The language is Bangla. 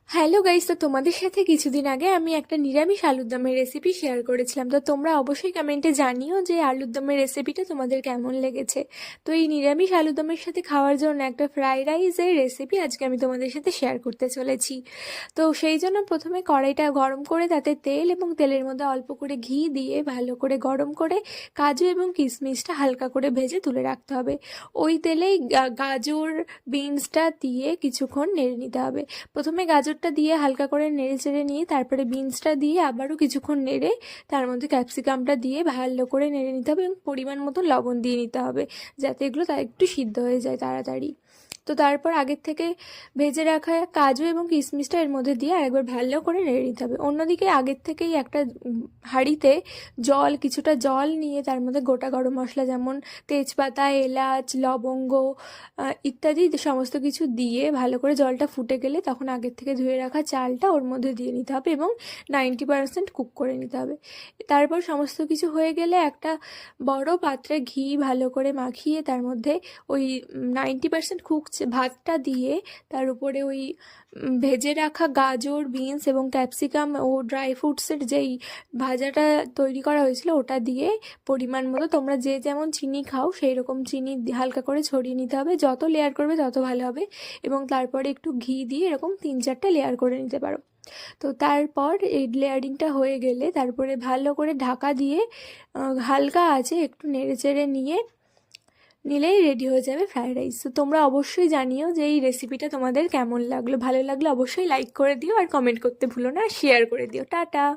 হ্যালো গাইস, তো তোমাদের সাথে কিছুদিন আগে আমি একটা নিরামিষ আলুর দমের রেসিপি শেয়ার করেছিলাম। তো তোমরা অবশ্যই কমেন্টে জানিও যে আলুর দমের রেসিপিটা তোমাদের কেমন লেগেছে। তো এই নিরামিষ আলুর দমের সাথে খাওয়ার জন্য একটা ফ্রাইড রাইসের রেসিপি আজকে আমি তোমাদের সাথে শেয়ার করতে চলেছি। তো সেই জন্য প্রথমে কড়াইটা গরম করে তাতে তেল এবং তেলের মধ্যে অল্প করে ঘি দিয়ে ভালো করে গরম করে কাজু এবং কিশমিশটা হালকা করে ভেজে তুলে রাখতে হবে। ওই তেলেই গাজর বিনসটা দিয়ে কিছুক্ষণ নেড়ে নিতে হবে। প্রথমে গাজরটা দিয়ে হালকা করে নেড়ে চেড়ে নিয়ে তারপরে বিনসটা দিয়ে আবারও কিছুক্ষণ নেড়ে তার মধ্যে ক্যাপসিকামটা দিয়ে ভালো করে নেড়ে নিতে হবে এবং পরিমাণ মতো লবণ দিয়ে নিতে হবে, যাতে এগুলো একটু সিদ্ধ হয়ে যায় তাড়াতাড়ি। তো তারপর আগের থেকে ভেজে রাখা কাজু এবং কিশমিশটা এর মধ্যে দিয়ে আরেকবার ভালো করে নেড়ে নিতে হবে। অন্যদিকে আগের থেকেই একটা হাঁড়িতে কিছুটা জল নিয়ে তার মধ্যে গোটা গরম মশলা যেমন তেজপাতা, এলাচ, লবঙ্গ ইত্যাদি সমস্ত কিছু দিয়ে ভালো করে জলটা ফুটে গেলে তখন আগের থেকে ধুয়ে রাখা চালটা ওর মধ্যে দিয়ে নিতে হবে এবং 90% কুক করে নিতে হবে। তারপর সমস্ত কিছু হয়ে গেলে একটা বড় পাত্রে ঘি ভালো করে মাখিয়ে তার মধ্যে ওই 90% কুক ভাতটা দিয়ে তার উপরে ওই ভেজে রাখা গাজর, বিনস এবং ক্যাপসিকাম ও ড্রাই ফ্রুটসের যেই ভাজাটা তৈরি করা হয়েছিল ওটা দিয়ে পরিমাণ মতো তোমরা যে যেমন চিনি খাও সেই রকম চিনি হালকা করে ছড়িয়ে নিতে হবে। যত লেয়ার করবে তত ভালো হবে এবং তারপরে একটু ঘি দিয়ে এরকম 3-4টে লেয়ার করে নিতে পারো। তো তারপর এই লেয়ারিংটা হয়ে গেলে তারপরে ভালো করে ঢাকা দিয়ে হালকা আছে একটু নেড়ে চেড়ে নিলেই রেডি হয়ে যাবে ফ্রাইড রাইস। তো তোমরা অবশ্যই জানিও যে এই রেসিপিটা তোমাদের কেমন লাগলো। ভালো লাগলে অবশ্যই লাইক করে দিও আর কমেন্ট করতে ভুলো না, শেয়ার করে দিও। টাটা।